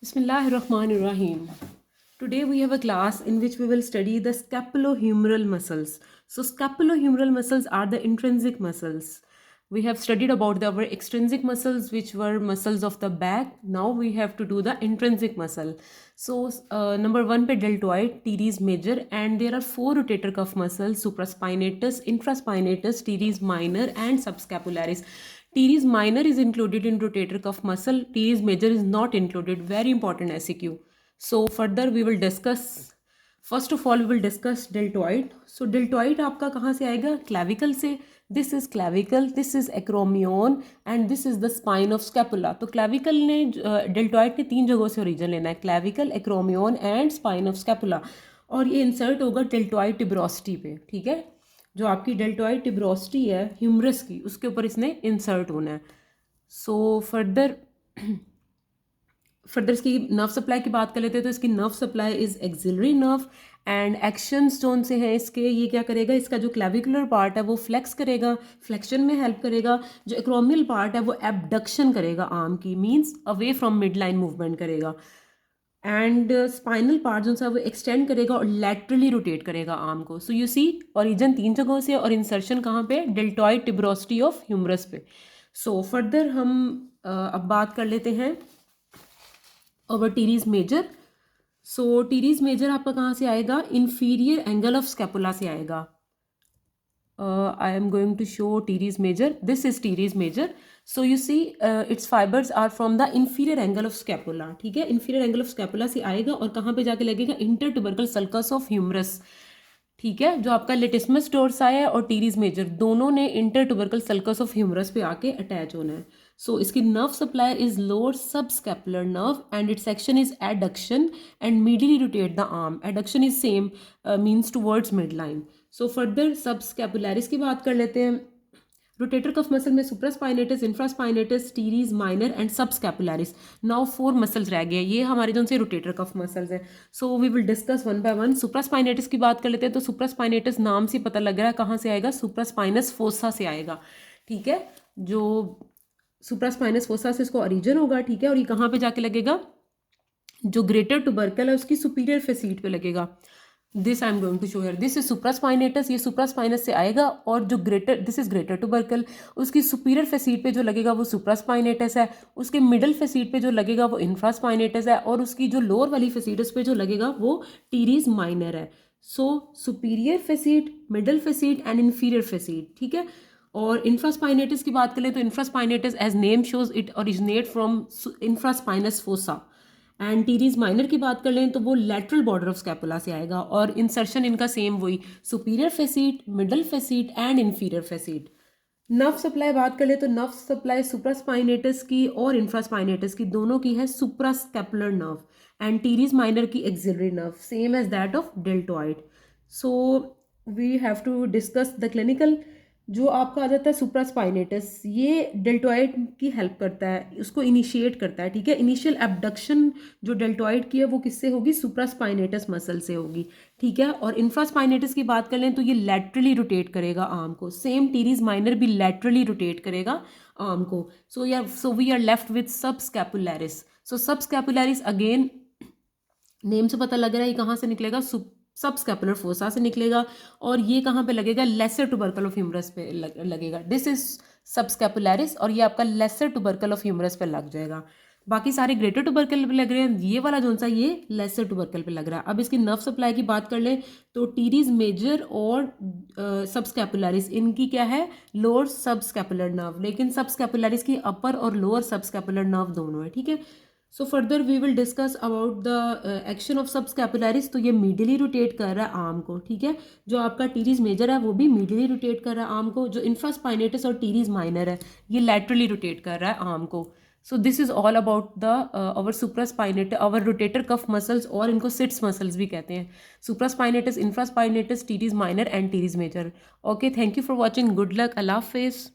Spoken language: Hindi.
Bismillahirrahmanirrahim. Today we have a class in which we will study the scapulohumeral muscles. So scapulohumeral muscles are the intrinsic muscles. We have studied about our extrinsic muscles, which were muscles of the back. Now we have to do the intrinsic muscle. So number one पे deltoid, teres major, and there are four rotator cuff muscles: supraspinatus, infraspinatus, teres minor, and subscapularis. Teres minor is included in rotator cuff muscle. Teres major is not included. Very important SEQ. So further we will discuss. First of all we will discuss deltoid. So deltoid आपका कहाँ से आएगा? Clavicle से. This is clavicle, this is acromion and this is the spine of scapula. तो clavicle ने deltoid के तीन जगहों से origin लेना है: clavicle, acromion and spine of scapula. और ये insert होगा deltoid tuberosity पे. ठीक है, जो आपकी डेल्टॉइड टिब्रोस्टी है ह्यूमरस की, उसके ऊपर इसने इंसर्ट होना है. सो फर्दर इसकी नर्व सप्लाई की बात कर लेते हैं. तो इसकी nerve supply is axillary nerve and actions zone से हैं इसके. ये क्या करेगा? इसका जो क्लेविकुलर पार्ट है वो फ्लेक्स करेगा, फ्लेक्शन में हेल्प करेगा. जो एक्रोमियल पार्ट है वो एबडक्शन करेगा आर्म की, means away from mid line movement करेगा. एंड स्पाइनल पार्ट जो सा वो एक्सटेंड करेगा और लैटरली रोटेट करेगा आर्म को. सो यू सी ओरिजिन तीन जगहों से और इंसर्शन कहाँ पे? डेल्टॉइड टिब्रोस्टी ऑफ ह्यूमरस पे. सो फर्दर हम अब बात कर लेते हैं ओवर टीरीज मेजर. सो टीरीज मेजर आपका कहाँ से आएगा? इन्फीरियर एंगल ऑफ स्कैपुला से आएगा. I am going to show teres major. This is teres major. So you see its fibers are from the inferior angle of scapula. ठीक है, inferior angle of scapula से आएगा और कहाँ पे जाके लगेगा? intertubercle sulcus of humerus. ठीक है, जो आपका लेटिस्मस डोर्साई है और टीरीज मेजर दोनों ने इंटरटुबरकल सल्कस ऑफ ह्यूमरस पे आके अटैच होना है. सो इसकी nerve supply is lower subscapular nerve and it's action is adduction and medially rotate the arm. Adduction is same means towards mid line. So further subscapularis की बात कर लेते हैं. रोटेटर कफ मसल में supraspinatus, infraspinatus, teres minor and subscapularis. Now four muscles रह गए. ये हमारे जो से रोटेटर कफ मसल्स हैं. So we will discuss one by one. Supraspinatus की बात कर लेते हैं. तो सुप्रास्पाइनेटस नाम से पता लग रहा है कहाँ से आएगा? सुप्रास्पाइनस फोसा से आएगा. ठीक है, जो सुप्रास्पाइनस फोसा से इसको ओरिजिन होगा. ठीक है, और ये कहाँ पे जाके लगेगा? जो ग्रेटर टुबरकल है उसकी सुपीरियर फेसीट पे लगेगा. This I am going to show here. This is supraspinatus. ये सुप्रास्पाइनस से आएगा और जो greater, this is greater tubercle, उसकी सुपीरियर फेसीट पे जो लगेगा वो सुप्रास्पाइनेटस है. उसके मिडल फेसीट पे जो लगेगा वो इंफ्रास्पाइनेटस है और उसकी जो लोअर वाली फेसीटस पे जो लगेगा वो टीरीज माइनर है. So superior facet, middle facet and inferior facet. ठीक है, और इंफ्रास्पाइनेटस की बात करें तो infraspinatus as name shows it originate from infraspinous fossa. And teres minor की बात कर लें तो वो लेटरल बॉर्डर ऑफ स्कैपुला से आएगा और इंसर्शन इनका सेम वही, superior facet, middle facet and inferior facet. Nerve supply बात कर ले तो नर्व सप्लाई सुप्रास्पाइनेटस की और इंफ्रास्पाइनेटस की दोनों की है suprascapular nerve and teres minor की axillary nerve, same as that of deltoid. So we have to discuss the clinical. जो आपका आ जाता है सुप्रास्पाइनेटस, ये डेल्टॉइड की हेल्प करता है, उसको इनिशिएट करता है. ठीक है, इनिशियल एबडक्शन जो डेल्टॉइड की है वो किससे होगी? सुप्रास्पाइनेटस मसल से होगी. ठीक है, और इंफ्रास्पाइनेटस की बात कर लें तो ये लैटरली रोटेट करेगा आर्म को. सेम टीरीज माइनर भी लैटरली रोटेट करेगा आर्म को. So we are left with subscapularis. So subscapularis again name से पता लग रहा है ये कहाँ से निकलेगा? सबस्कैपुलर फोसा से निकलेगा और ये कहाँ पे लगेगा? लेसर टुबरकल ऑफ ह्यूमरस पे लगेगा. दिस इज सबस्कैपुलरिस और ये आपका लेसर टुबरकल ऑफ ह्यूमरस पे लग जाएगा. बाकी सारे ग्रेटर टुबरकल पे लग रहे हैं. ये वाला जो सा ये लेसर टुबरकल पे लग रहा है. अब इसकी नर्व सप्लाई की बात कर लें तो टीरीज मेजर और सबस्कैपुलरिस इनकी क्या है? लोअर सबस्कैपुलर नर्व, लेकिन सबस्कैपुलरिस की अपर और लोअर सबस्कैपुलर नर्व दोनों है. ठीक है, so further we will discuss about the action of subscapularis. तो ये मीडियली रोटेट कर रहा है आर्म को. ठीक है, जो आपका टीरीज मेजर है वो भी मीडियली रोटेट कर रहा है आर्म को. जो इंफ्रास्पाइनेटस और टीरीज माइनर है ये लैटरली रोटेट कर रहा है आर्म को. So this is all about the our supraspinatus, our rotator cuff muscles, और इनको सिट्स मसल्स भी कहते हैं. Supraspinatus, infraspinatus, teres minor and teres major. Okay, thank you for watching. Good luck. अल्लाह हाफिज़.